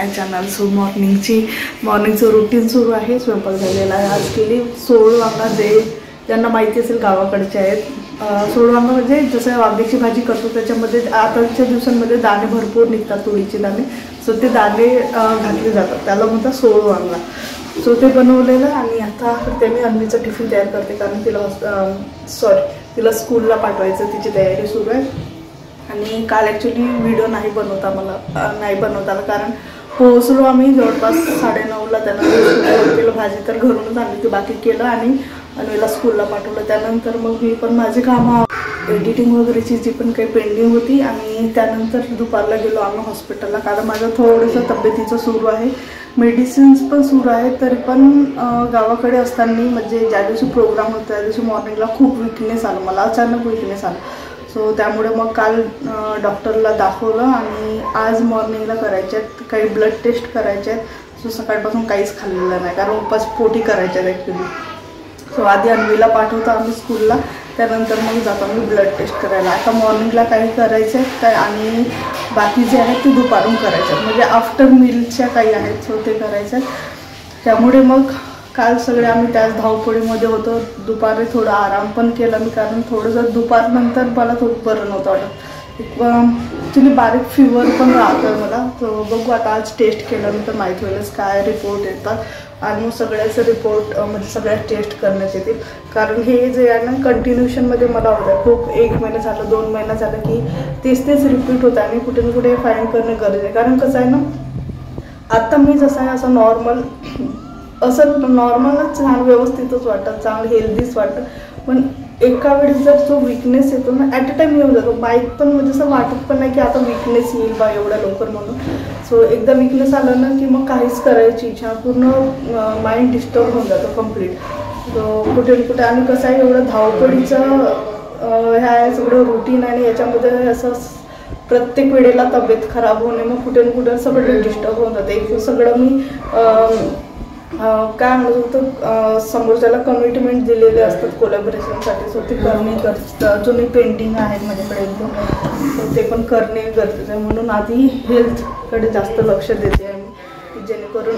माय channel. So मॉर्निंगचं routine सुरू आहे. स्वयंपाक झालेला आहे. आज केली सोळ वांगा, जे ज्यांना माहिती असेल गावाकडचे आहेत. सोळ वांगा म्हणजे जसं वांग्याची भाजी करतो त्याच्यामध्ये आताच्या दिवसांमध्ये दाणे भरपूर निघतात, तुरीचे दाणे. सो ते दाणे घातले जातात, त्याला म्हणतात सोळ वांगा. सो ते बनवलेलं. आणि आता ते मी अन्वीचं टिफिन तयार करते, कारण तिला स्कूलला पाठवायचं, तिची तयारी सुरू आहे. आणि काल ॲक्च्युली व्हिडिओ नाही बनवता आला, कारण पोहोचलो आम्ही जवळपास 9:30ला. त्यानंतर केलं भाजी तर घरूनच आणली, ती बाकी केलं आणि अन्वीला स्कूलला पाठवलं. त्यानंतर मग मी पण माझी कामं, एडिटिंग वगैरेची जी पण काही पेंडिंग होती. आणि त्यानंतर दुपारला गेलो आम्ही हॉस्पिटलला, कारण माझं थोडंसं तब्येतीचं सुरू आहे, मेडिसिन्स पण सुरू आहेत. तरी पण गावाकडे असताना म्हणजे ज्या दिवशी प्रोग्राम होता त्या दिवशी मॉर्निंगला खूप विकनेस आलं, मला अचानक विकनेस आलं. सो त्यामुळे मग काल डॉक्टरला दाखवलं आणि आज मॉर्निंगला करायचे आहेत काही ब्लड टेस्ट करायचे आहेत. सो सकाळपासून काहीच खाल्लेलं नाही, कारण उपास पोटी करायचे आहेत ॲक्च्युली. सो आधी अन्वीला पाठवतो आम्ही स्कूलला, त्यानंतर मग जातो आम्ही ब्लड टेस्ट करायला. आता मॉर्निंगला काही करायचं आहे काय, आणि बाकी जे आहेत ते दुपारून करायचे आहेत, म्हणजे आफ्टर मीलच्या काही आहेत. सो ते करायचं आहे. त्यामुळे मग काल सगळे आम्ही त्याच धावपळीमध्ये होतो. दुपारी थोडा आराम पण केला मी, कारण थोडंसं दुपारनंतर मला थोडं बरं नव्हतं वाटत. ॲक्च्युली बारीक फिवर पण राहतो आहे मला. तो बघू आता, आज टेस्ट केल्यानंतर माहीत होईलच काय रिपोर्ट येतात. आणि मग सगळ्याचं रिपोर्ट म्हणजे सगळ्या टेस्ट करण्यात येतील, कारण हे जे आहे ना कंटिन्युशनमध्ये मला होतं खूप. 1 महिना झालं, 2 महिना झालं की तेच रिपीट होतं आणि कुठे ना कुठे फाईन करणं गरजेचं आहे. कारण कसं आहे ना, आत्ता मी जसं आहे असं नॉर्मलच छान व्यवस्थितच वाटतं, चांगलं हेल्दीच वाटतं. पण एका वेळेस जर जो विकनेस येतो ना, ॲट अ टाईम येऊन जातो. बाईक पण म्हणजे असं वाटत पण नाही की आता विकनेस येईल बा एवढ्या लवकर म्हणून. सो एकदा विकनेस आलं ना की मग काहीच करायची इच्छा, पूर्ण माइंड डिस्टर्ब होऊन जातं कम्प्लीट. सो कुठे कुठे. आणि कसं आहे, एवढं धावपळीचं ह्या सगळं रुटीन आणि याच्यामध्ये असं प्रत्येक वेळेला तब्येत खराब होणे, मग कुठे ना कुठे सगळं डिस्टर्ब होऊन जातं. एक सगळं मी काय म्हणत होतं, समोरच्याला कमिटमेंट दिलेले असतात कोलॅबोरेशनसाठी. सो ते करणे गरजेचं, अजूनही पेंडिंग आहेत माझ्याकडे एकदम. सो ते पण करणे गरजेचं आहे. म्हणून आधी हेल्थकडे जास्त लक्ष देते आहे मी, जेणेकरून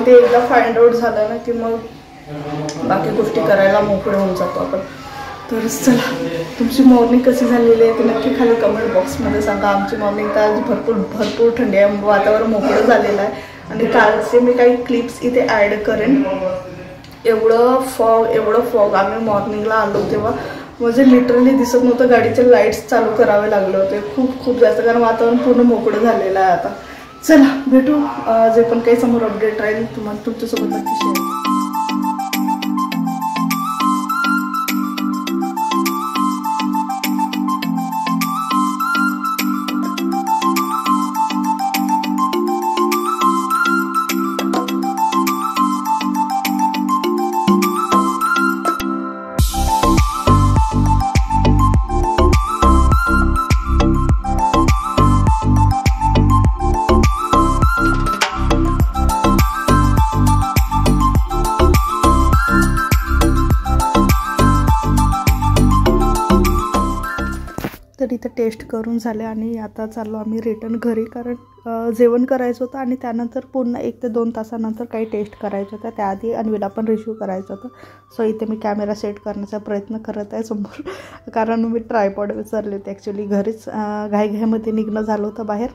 ते एकदा फाइंड आउट झालं ना की मग बाकी गोष्टी करायला मोकळे होऊन जातो आपण. तर चला, तुमची मॉर्निंग कशी झालेली आहे ते नक्की खाली कमेंट बॉक्समध्ये सांगा. आमची मॉर्निंग तर आज भरपूर थंडी आहे, वातावरण मोकळं झालेलं आहे. आणि कालचे मी काही क्लिप्स इथे ॲड करेन. एवढं फॉग आम्ही मॉर्निंगला आलो तेव्हा म्हणजे लिटरली दिसत नव्हतं. गाडीचे लाईट्स चालू करावे लागले होते खूप जास्त, कारण वातावरण पूर्ण मोकळं झालेलं आहे आता. चला भेटू, जे पण काही समोर अपडेट राहील तुम्हाला तुमच्यासोबत नक्की शेअर. तर इथं टेस्ट करून झाले आणि आता चाललो आम्ही रिटर्न घरी, कारण जेवण करायचं होतं आणि त्यानंतर पुन्हा 1 ते 2 तासानंतर काही टेस्ट करायचं होतं. त्याआधी अन्वीला पण रिव्ह्यू करायचं होतं. सो इथे मी कॅमेरा सेट करण्याचा प्रयत्न करत आहे समोर, कारण मी ट्रायपॉड विसरले होते ॲक्च्युली घरीच. घाईघाईमध्ये निघणं झालं होतं बाहेर.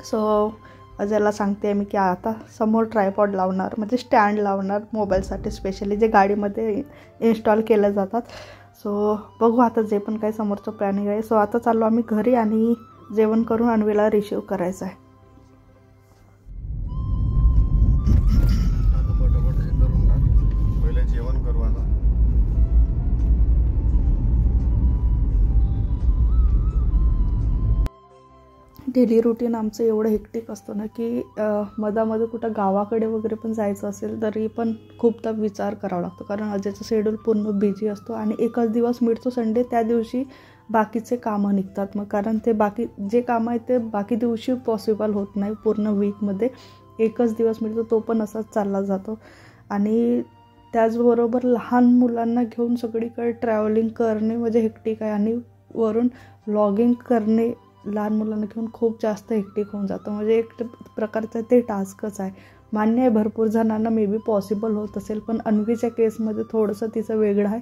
सो अजयला सांगते मी की आता समोर ट्रायपॉड लावणार, म्हणजे स्टँड लावणार मोबाईलसाठी स्पेशली, जे गाडीमध्ये इन्स्टॉल केले जातात. सो बघू आता जे पण काही समोरचं प्लॅनिंग आहे. सो आता चाललो आम्ही घरी आणि जेवण करून अन्वीला रिसीव करायचं आहे. डेली रुटीन आमचं एवढं हेक्टिक असतं ना की मधामध्ये कुठं गावाकडे वगैरे पण जायचं असेल तरी पण खूपदा विचार करावा लागतो, कारण अजयचं शेड्यूल पूर्ण बिझी असतो. आणि एकच दिवस मिळतो संडे, त्या दिवशी बाकीचे कामं निघतात. मग कारण ते बाकी जे कामं आहेत ते बाकी दिवशी पॉसिबल होत नाही. पूर्ण वीकमध्ये एकच दिवस मिळतो, तो पण असाच चालला जातो. आणि त्याचबरोबर लहान मुलांना घेऊन सगळीकडे ट्रॅव्हलिंग करणे म्हणजे हेक्टिक आहे. आणि वरून व्लॉगिंग करणे लहान मुलांना घेऊन खूप जास्त हेक्टिक होऊन जातं. म्हणजे एक प्रकारचं ते टास्कच आहे. मान्य आहे भरपूर जणांना मे बी पॉसिबल होत असेल, पण अन्वीच्या केसमध्ये थोडंसं तिचं वेगळं आहे.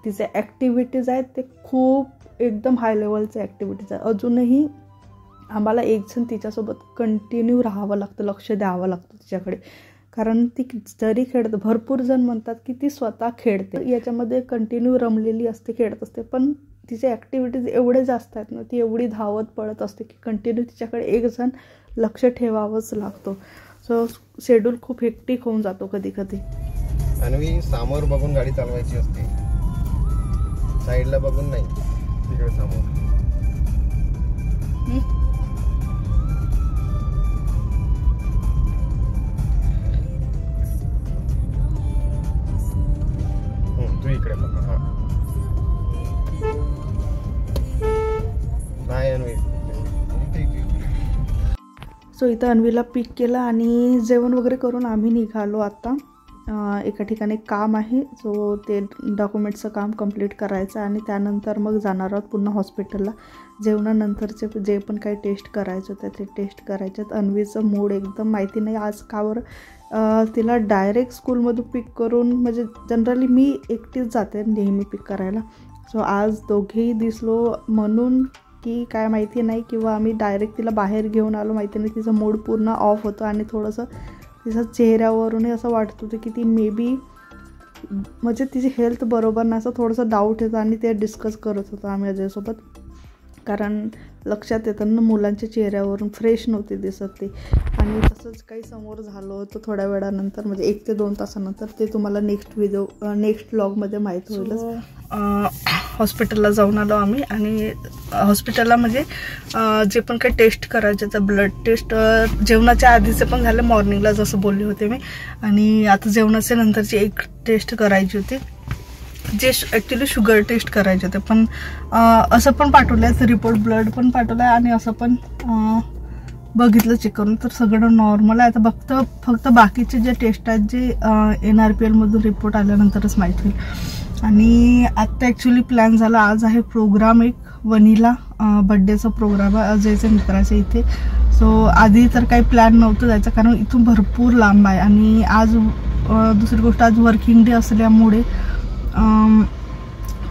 तिचे ॲक्टिव्हिटीज आहेत ते खूप एकदम हाय लेवलचे ॲक्टिव्हिटीज आहे. अजूनही आम्हाला एकजण तिच्यासोबत कंटिन्यू राहावं लागतं, लक्ष द्यावं लागतं तिच्याकडे. कारण ती जरी खेळते, भरपूर जण म्हणतात की ती स्वतः खेळते, याच्यामध्ये कंटिन्यू रमलेली असते, खेळत असते, पण तिचे ॲक्टिव्हिटीज एवढे जास्त आहेत ना, ती एवढी धावत पडत असते की कंटिन्यू तिच्याकडे एक जण लक्ष ठेवावंच लागतो. सो शेड्यूल खूप हेक्टिक होऊन जातो कधी कधी. अन्वी समोर बघून गाडी चालवायची असते, साईडला बघून नाही, तिकडे समोर. तू इकडे बघ. हा नाही अन्वी. सो इथं अन्वीला पिक केलं आणि जेवण वगैरे करून आम्ही निघालो. आता एका ठिकाणी काम आहे, सो ते डॉक्युमेंटचं काम कंप्लीट करायचं आणि त्यानंतर मग जाणार आहोत पुन्हा हॉस्पिटलला. जेवणानंतरचे जे पण काही टेस्ट करायचं होतं ते टेस्ट करायचे आहेत. अन्वीचं मूड एकदम माहिती नाही आज कावर. तिला डायरेक्ट स्कूलमधून पिक करून, म्हणजे जनरली मी एकटीच जाते नेहमी पिक करायला. सो आज दोघेही दिसलो म्हणून की काय माहिती नाही, किंवा आम्ही डायरेक्ट तिला बाहेर घेऊन आलो माहिती नाही. तिचं मूड पूर्ण ऑफ होतं आणि थोडंसं तिच्या चेहऱ्यावरूनही असं वाटत होतं की ती मे बी म्हणजे तिची हेल्थ बरोबर नाही, असं थोडंसं डाऊट येतं. आणि ते डिस्कस करत होतो आम्ही अजयसोबत, कारण लक्षात येतं ना मुलांच्या चेहऱ्यावरून फ्रेश नव्हती दिसत ती. आणि तसंच काही समोर झालं होतं थोड्या वेळानंतर, म्हणजे 1 ते 2 तासानंतर. ते तुम्हाला नेक्स्ट व्लॉगमध्ये माहीत होईलच. हॉस्पिटलला जाऊन आलो आम्ही आणि हॉस्पिटलला म्हणजे जे पण काही टेस्ट करायचे तर ब्लड टेस्ट जेवणाच्या आधीचे पण झाले, मॉर्निंगला जसं बोलले होते मी. आणि आता जेवणाच्या नंतरची एक टेस्ट करायची होती, जे ॲक्च्युली शुगर टेस्ट करायचे होते. पण असं पण पाठवलं आहे रिपोर्ट, ब्लड पण पाठवलं आहे आणि असं पण बघितलं चेक करून, तर सगळं नॉर्मल आहे. आता फक्त बाकीचे जे टेस्ट आहेत जे NRPLमधून रिपोर्ट आल्यानंतरच माहीत होईल. आणि आत्ता ॲक्च्युली प्लॅन झाला, आज आहे प्रोग्राम एक वनीला बड्डेचा प्रोग्राम आहे अजयच्या मित्राच्या इथे. सो आधी तर काही प्लॅन नव्हतं जायचं, कारण इथून भरपूर लांब आहे. आणि आज दुसरी गोष्ट, आज वर्किंग डे असल्यामुळे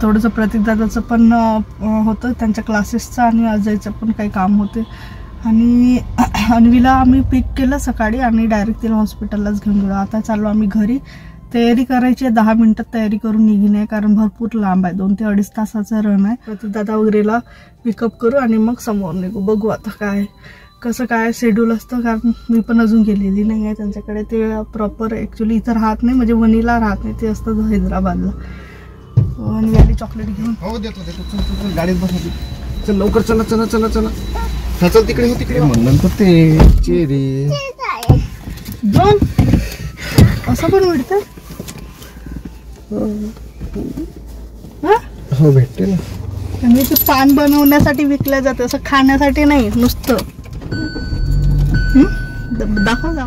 थोडंसं प्रतीकदादाचं पण होतं, त्यांच्या क्लासेसचं आणि अजयचं पण काही काम होते. आणि अन्वीला आम्ही पिक केलं सकाळी आणि डायरेक्ट तिला हॉस्पिटललाच घेऊन गेलो. आता चाललो आम्ही घरी. तयारी करायची आहे, 10 मिनिटात तयारी करून निघणे आहे, कारण भरपूर लांब आहे, 2 ते 2.5 तासाचा रन आहे. प्रतीकदादा वगैरेला पिकअप करू आणि मग समोर निघू. बघू आता काय कसं काय शेड्यूल असतं, कारण मी पण अजून गेलेली नाही आहे त्यांच्याकडे. ते प्रॉपर ॲक्च्युली इथं राहत नाही, म्हणजे वनीला राहत नाही, ते असतं हैदराबादला. आणि गाडी चॉकलेट घेऊन हो देतो. चल गाडीत बस. चल लवकर, चला चला चला चला. हा चल तिकडे, हो तिकडे. नंतर ते चेरी दोन असं पण मिळतं. हो भेटते ना. आणि ते पान बनवण्यासाठी विकलं जातं, असं खाण्यासाठी नाही नुसतं. दाखव.